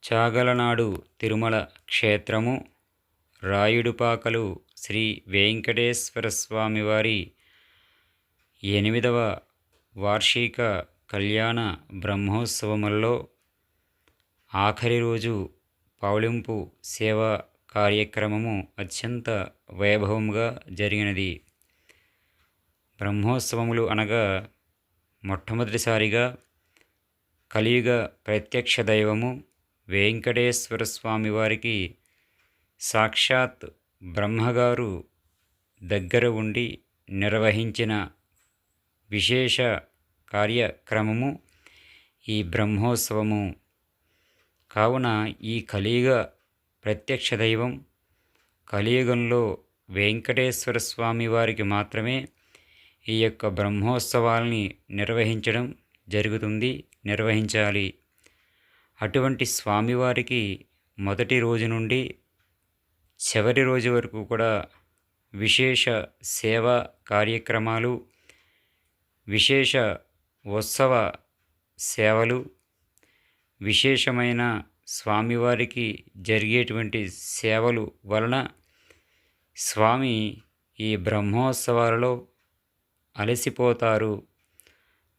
చాగలనాడు తిరుమల క్షేత్రము రాయుడుపాకలు శ్రీ వెంకటేశ్వర స్వామివారి 8వ వార్షిక కళ్యాణ బ్రహ్మోత్సవములలో ఆఖరి రోజు పౌళింపు సేవా కార్యక్రమము అత్యంత వైభవముగా జరిగినది. బ్రహ్మోత్సవములు అనగా మొట్టమొదటిసారిగా కలియుగ ప్రత్యక్ష దైవము వెంకటేశ్వర స్వామి వారికి సాక్షాత్ బ్రహ్మగారు దగ్గర ఉండి నిర్వహించిన విశేష కార్యక్రమము ఈ బ్రహ్మోత్సవము. కావున ఈ కలియుగ ప్రత్యక్ష దైవం కలియుగంలో వెంకటేశ్వర స్వామి వారికి మాత్రమే ఈ యొక్క బ్రహ్మోత్సవాల్ని నిర్వహించడం జరుగుతుంది, నిర్వహించాలి. అటువంటి స్వామివారికి మొదటి రోజు నుండి చివరి రోజు వరకు కూడా విశేష సేవా కార్యక్రమాలు, విశేష ఉత్సవ సేవలు, విశేషమైన స్వామివారికి జరిగేటువంటి సేవలు వలన స్వామి ఈ బ్రహ్మోత్సవాలలో అలసిపోతారు.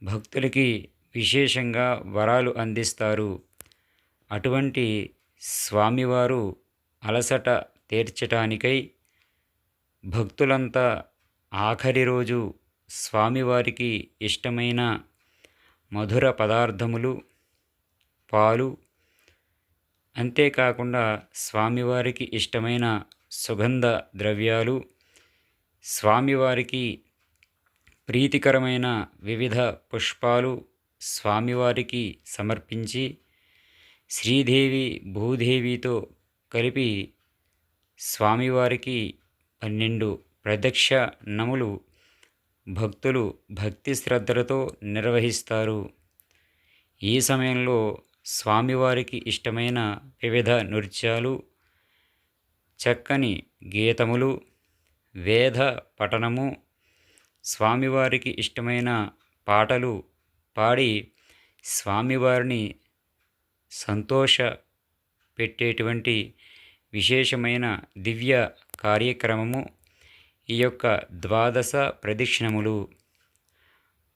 భక్తులకి విశేషంగా వరాలు అందిస్తారు. అటువంటి స్వామివారు అలసట తీర్చటానికై భక్తులంతా ఆఖరి రోజు స్వామివారికి ఇష్టమైన మధుర పదార్థములు, పాలు, అంతేకాకుండా స్వామివారికి ఇష్టమైన సుగంధ ద్రవ్యాలు, స్వామివారికి ప్రీతికరమైన వివిధ పుష్పాలు స్వామివారికి సమర్పించి శ్రీదేవి భూదేవితో కలిపి స్వామివారికి 12 ప్రదక్షిణములు భక్తులు భక్తి శ్రద్ధలతో నిర్వహిస్తారు. ఈ సమయంలో స్వామివారికి ఇష్టమైన వివిధ నృత్యాలు, చక్కని గీతములు, వేద పఠనము, స్వామివారికి ఇష్టమైన పాటలు పాడి స్వామివారిని సంతోష పెట్టేటువంటి విశేషమైన దివ్య కార్యక్రమము ఈ యొక్క 12 ప్రదక్షిణములు.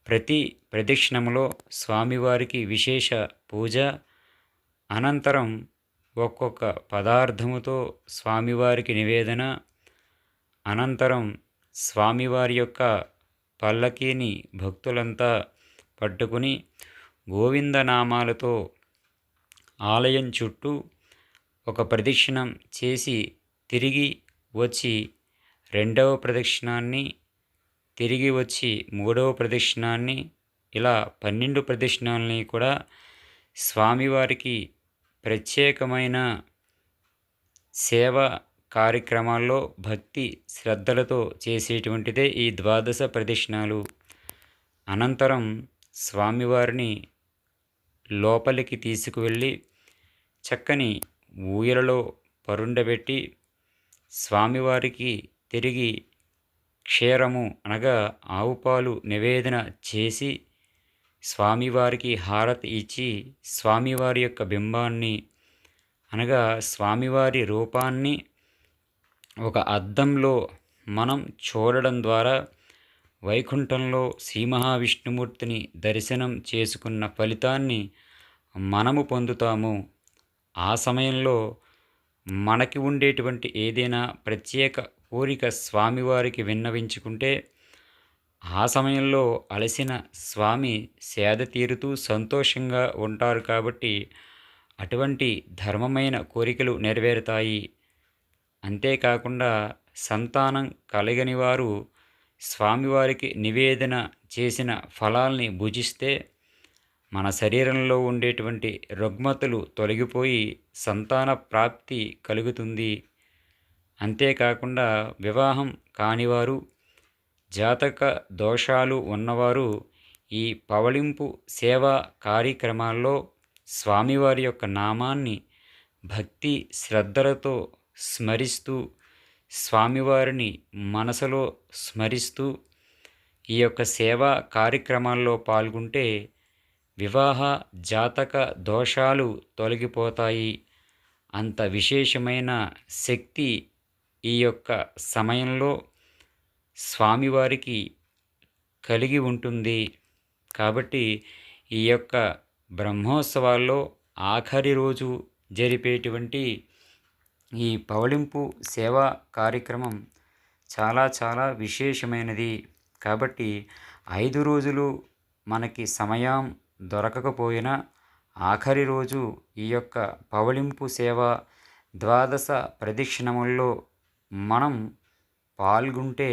ప్రతి ప్రదక్షిణములో స్వామివారికి విశేష పూజ, అనంతరం ఒక్కొక్క పదార్థముతో స్వామివారికి నివేదన, అనంతరం స్వామివారి యొక్క పల్లకీని భక్తులంతా పట్టుకుని గోవిందనామాలతో ఆలయం చుట్టూ ఒక ప్రదక్షిణం చేసి తిరిగి వచ్చి 2వ ప్రదక్షిణాన్ని, తిరిగి వచ్చి 3వ ప్రదక్షిణాన్ని, ఇలా 12 ప్రదక్షిణాలని కూడా స్వామివారికి ప్రత్యేకమైన సేవ కార్యక్రమాల్లో భక్తి శ్రద్ధలతో చేసేటువంటిదే ఈ 12 ప్రదక్షిణాలు. అనంతరం స్వామివారిని లోపలికి తీసుకువెళ్ళి చక్కని ఊయలలో పరుండబెట్టి స్వామివారికి తిరిగి క్షీరము అనగా ఆవు పాలు నివేదన చేసి స్వామివారికి హారతి ఇచ్చి స్వామివారి యొక్క బింబాన్ని అనగా స్వామివారి రూపాన్ని ఒక అద్దంలో మనం చూడడం ద్వారా వైకుంఠంలో శ్రీ మహావిష్ణుమూర్తిని దర్శనం చేసుకున్న ఫలితాన్ని మనము పొందుతాము. ఆ సమయంలో మనకి ఉండేటువంటి ఏదైనా ప్రత్యేక కోరిక స్వామివారికి విన్నవించుకుంటే ఆ సమయంలో అలసిన స్వామి సేద తీరుతూ సంతోషంగా ఉంటారు. కాబట్టి అటువంటి ధర్మమైన కోరికలు నెరవేరుతాయి. అంతేకాకుండా సంతానం కలగని వారు స్వామివారికి నివేదన చేసిన ఫలాల్ని భుజిస్తే మన శరీరంలో ఉండేటువంటి రుగ్మతలు తొలగిపోయి సంతాన ప్రాప్తి కలుగుతుంది. అంతేకాకుండా వివాహం కానివారు, జాతక దోషాలు ఉన్నవారు ఈ పవళింపు సేవా కార్యక్రమాల్లో స్వామివారి యొక్క నామాన్ని భక్తి శ్రద్ధలతో స్మరిస్తూ స్వామివారిని మనసులో స్మరిస్తూ ఈ యొక్క సేవా కార్యక్రమాల్లో పాల్గొంటే వివాహ జాతక దోషాలు తొలగిపోతాయి. అంత విశేషమైన శక్తి ఈ యొక్క సమయంలో స్వామివారికి కలిగి ఉంటుంది. కాబట్టి ఈ యొక్క బ్రహ్మోత్సవాల్లో ఆఖరి రోజు జరిపేటువంటి ఈ పవళింపు సేవా కార్యక్రమం చాలా చాలా విశేషమైనది. కాబట్టి 5 రోజులు మనకి సమయం దొరకకపోయినా ఆఖరి రోజు ఈ యొక్క పవళింపు సేవ ద్వాదశ ప్రదక్షిణముల్లో మనం పాల్గొంటే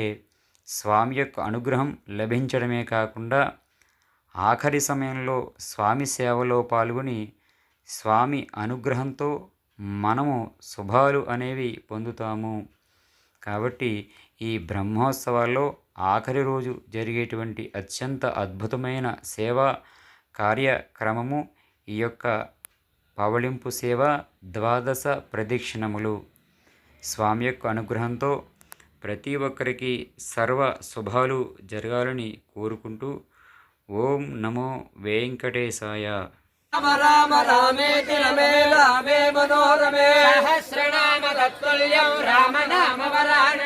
స్వామి యొక్క అనుగ్రహం లభించడమే కాకుండా ఆఖరి సమయంలో స్వామి సేవలో పాల్గొని స్వామి అనుగ్రహంతో మనము శుభాలు అనేవి పొందుతాము. కాబట్టి ఈ బ్రహ్మోత్సవాల్లో ఆఖరి రోజు జరిగేటువంటి అత్యంత అద్భుతమైన సేవా కార్యక్రమము ఈ యొక్క పవళింపు సేవ ద్వాదశ ప్రదక్షిణములు. స్వామి యొక్క అనుగ్రహంతో ప్రతి ఒక్కరికి సర్వ శుభాలు జరగాలని కోరుకుంటూ ఓం నమో వెంకటేశాయ. రామ రామ రామేతి రమే రామే మనోరమే సహస్రనామ తత్తుల్యం రామ నామ వరాణ